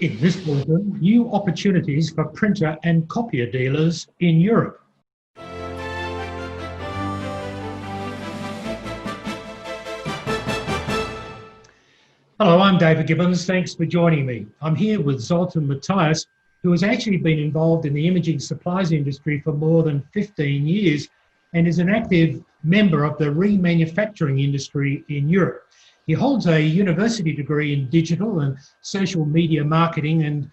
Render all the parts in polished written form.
In this bulletin, new opportunities for printer and copier dealers in Europe. Hello, I'm David Gibbons. Thanks for joining me. I'm here with Zoltan Matyas, who has actually been involved in the imaging supplies industry for more than 15 years and is an active member of the remanufacturing industry in Europe. He holds a university degree in digital and social media marketing and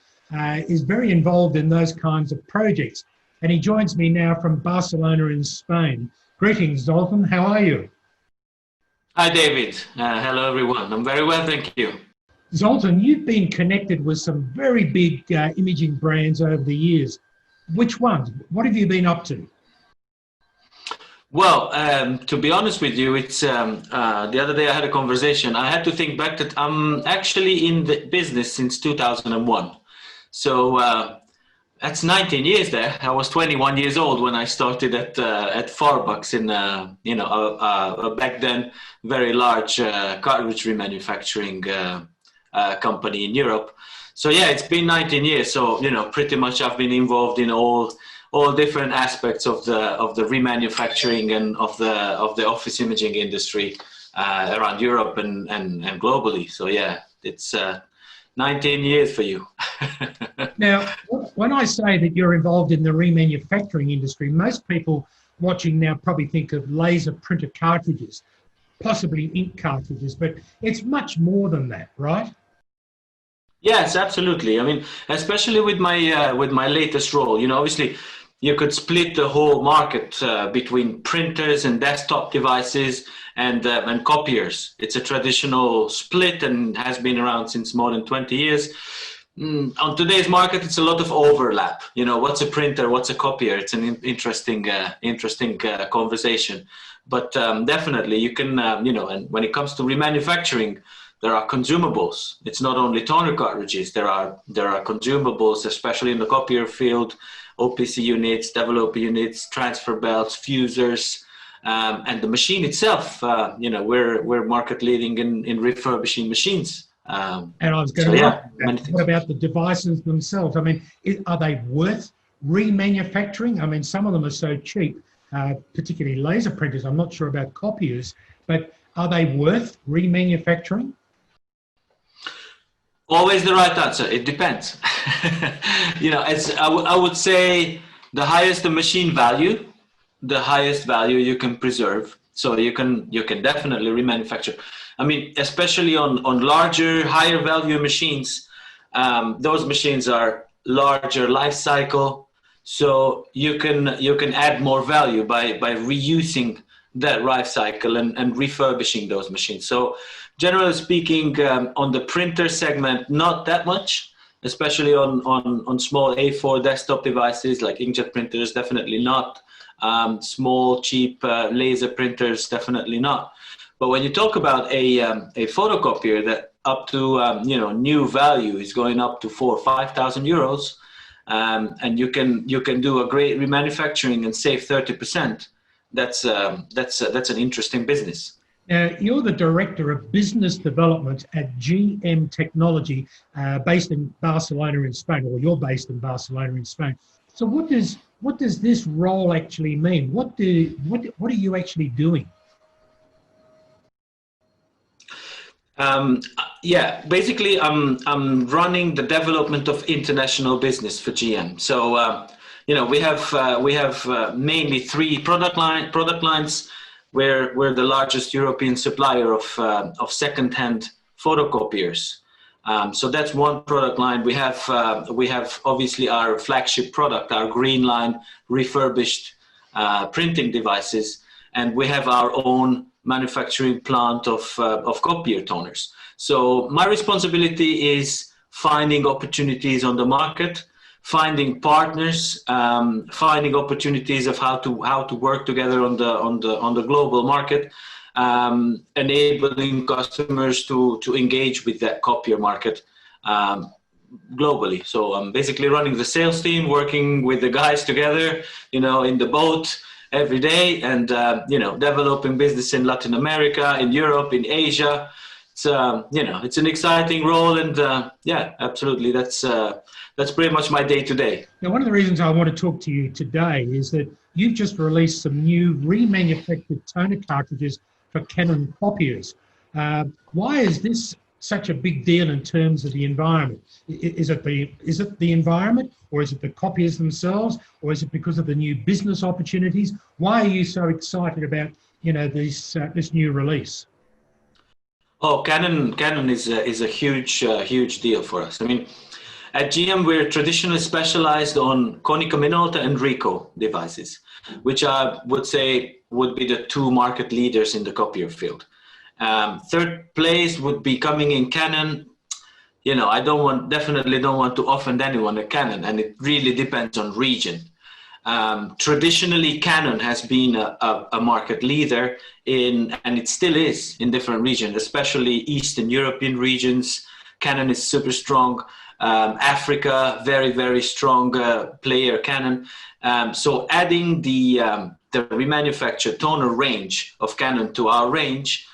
is very involved in those kinds of projects. And he joins me now from Barcelona in Spain. Greetings, Zoltan. How are you? Hi, David. Hello, everyone. I'm very well, thank you. Zoltan, you've been connected with some very big imaging brands over the years. Which ones? What have you been up to? Well, to be honest with you, it's the other day I had a conversation. I had to think back that I'm actually in the business since 2001. So that's 19 years there. I was 21 years old when I started at Farbucks in back then very large cartridge remanufacturing company in Europe. So yeah, it's been 19 years. So pretty much I've been involved in all different aspects of the remanufacturing and of the office imaging industry around Europe and globally. So yeah, it's 19 years for you. Now, when I say that you're involved in the remanufacturing industry, most people watching now probably think of laser printer cartridges, possibly ink cartridges, but it's much more than that, right? Yes, absolutely. I mean, especially with my latest role, obviously you could split the whole market between printers and desktop devices and copiers. It's a traditional split and has been around since more than 20 years. On today's market, it's a lot of overlap. What's a printer? What's a copier? It's an interesting conversation. But definitely, you can, and when it comes to remanufacturing, there are consumables. It's not only toner cartridges. There are consumables, especially in the copier field, OPC units, developer units, transfer belts, fusers, and the machine itself. We're market leading in refurbishing machines. And I was going to ask, what about the devices themselves? I mean, are they worth remanufacturing? I mean, some of them are so cheap, particularly laser printers. I'm not sure about copiers, but are they worth remanufacturing? Always the right answer. It depends. I would say the highest the machine value, the highest value you can preserve. So you can definitely remanufacture. I mean, especially on larger, higher value machines, those machines are larger life cycle. So you can add more value by reusing that life cycle and refurbishing those machines. So generally speaking, on the printer segment, not that much, especially on small A4 desktop devices like inkjet printers, definitely not. Small, cheap laser printers, definitely not. But when you talk about a photocopier that up to new value is going up to 4,000 or 5,000 euros, and you can do a great remanufacturing and save 30%. That's an interesting business. Now, you're the Director of Business Development at GM Technology, based in Barcelona in Spain, or you're based in Barcelona in Spain. So what does this role actually mean? What are you actually doing? Basically I'm running the development of international business for GM. So we have mainly three product lines. We're the largest European supplier of second-hand photocopiers. So that's one product line. We have obviously our flagship product, our green line refurbished printing devices, and we have our own manufacturing plant of copier toners. So my responsibility is finding opportunities on the market, finding partners, finding opportunities of how to work together on the global market, enabling customers to engage with that copier market globally. So I'm basically running the sales team, working with the guys together, in the boat every day, and developing business in Latin America, in Europe, in Asia. it's it's an exciting role, and yeah, absolutely, that's pretty much my day to day. Now, one of the reasons I want to talk to you today is that you've just released some new remanufactured toner cartridges for Canon copiers. Why is this such a big deal in terms of the environment? Is it the environment, or is it the copiers themselves, or is it because of the new business opportunities? Why are you so excited about this new release? Oh, Canon is a huge deal for us. I mean, at GM, we're traditionally specialized on Konica Minolta and Ricoh devices, which I would say would be the two market leaders in the copier field. Third place would be coming in Canon. I definitely don't want to offend anyone at Canon, and it really depends on region. Traditionally, Canon has been a market leader and it still is in different regions, especially Eastern European regions. Canon is super strong. Africa, very strong player, Canon. So adding the remanufactured toner range of Canon to our range,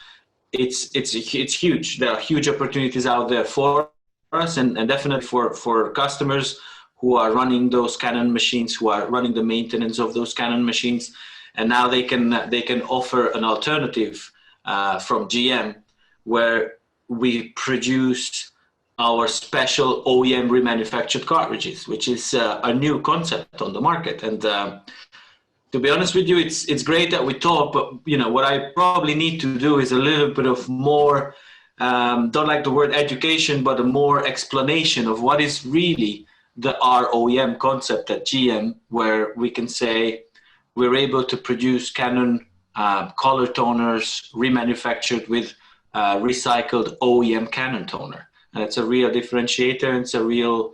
it's huge. There are huge opportunities out there for us, and definitely for customers who are running those Canon machines, who are running the maintenance of those Canon machines, and now they can offer an alternative from GM, where we produce our special OEM remanufactured cartridges, which is a new concept on the market. And to be honest with you, it's great that we talk, but what I probably need to do is a little bit of more, don't like the word education, but a more explanation of what is really our OEM concept at GM, where we can say we're able to produce Canon color toners remanufactured with recycled OEM Canon toner. And it's a real differentiator, and it's a real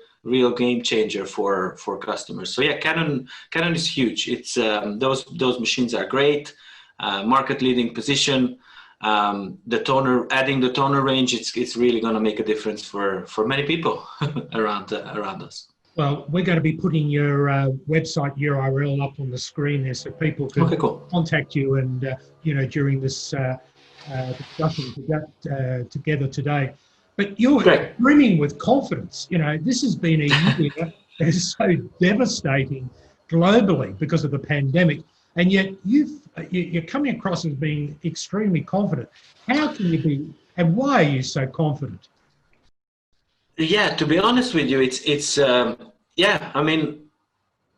game changer for customers. So yeah, Canon is huge. It's those machines are great, market leading position. Adding the toner range, it's really going to make a difference for many people around us. Well, we're going to be putting your website URL up on the screen there, so people can contact you and during this discussion together today. But you're brimming with confidence. This has been a year that is so devastating globally because of the pandemic, and yet you're coming across as being extremely confident. How can you be, and why are you so confident? Yeah, to be honest with you, it's I mean,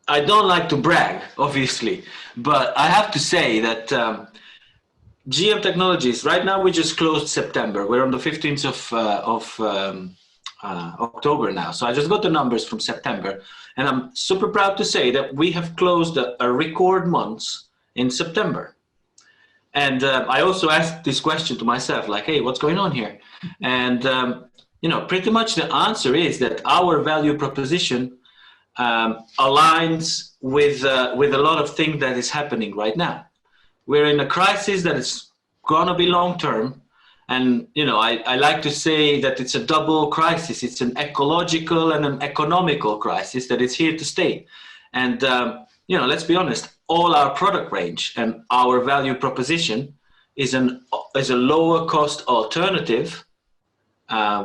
I don't like to brag, obviously, but I have to say that GM Technologies, right now we just closed September. We're on the 15th of October now. So I just got the numbers from September, and I'm super proud to say that we have closed a record months in September. And I also asked this question to myself, like, hey, what's going on here? And pretty much the answer is that our value proposition aligns with a lot of things that is happening right now. We're in a crisis that is going to be long term, and I like to say that it's a double crisis. It's an ecological and an economical crisis that is here to stay. And let's be honest, all our product range and our value proposition is a lower cost alternative,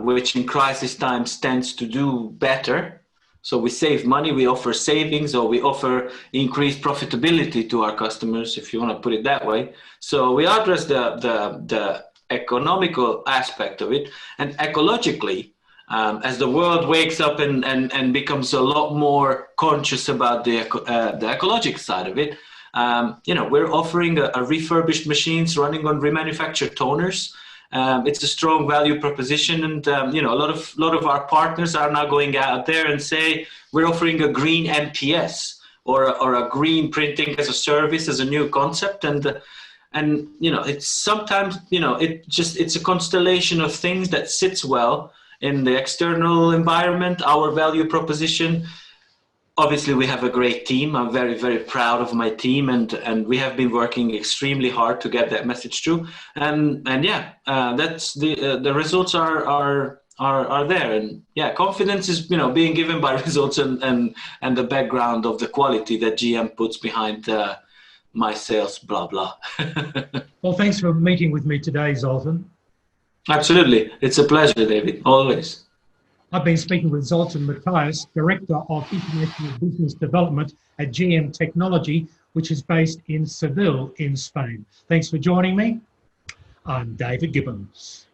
which in crisis times tends to do better. So we save money, we offer savings, or we offer increased profitability to our customers, if you want to put it that way. So we address the economical aspect of it, and ecologically, as the world wakes up and becomes a lot more conscious about the ecologic side of it, we're offering a refurbished machines running on remanufactured toners. It's a strong value proposition, and a lot of our partners are now going out there and say we're offering a green MPS or a green printing as a service as a new concept, and it's sometimes it's a constellation of things that sits well in the external environment. Our value proposition. Obviously, we have a great team. I'm very, very proud of my team, and we have been working extremely hard to get that message through. And that's the results are there. And yeah, confidence is being given by results and the background of the quality that GM puts behind my sales. Blah blah. Well, thanks for meeting with me today, Zoltan. Absolutely. It's a pleasure, David, always. I've been speaking with Zoltan Matyas, Director of International Business Development at GM Technology, which is based in Seville in Spain. Thanks for joining me. I'm David Gibbons.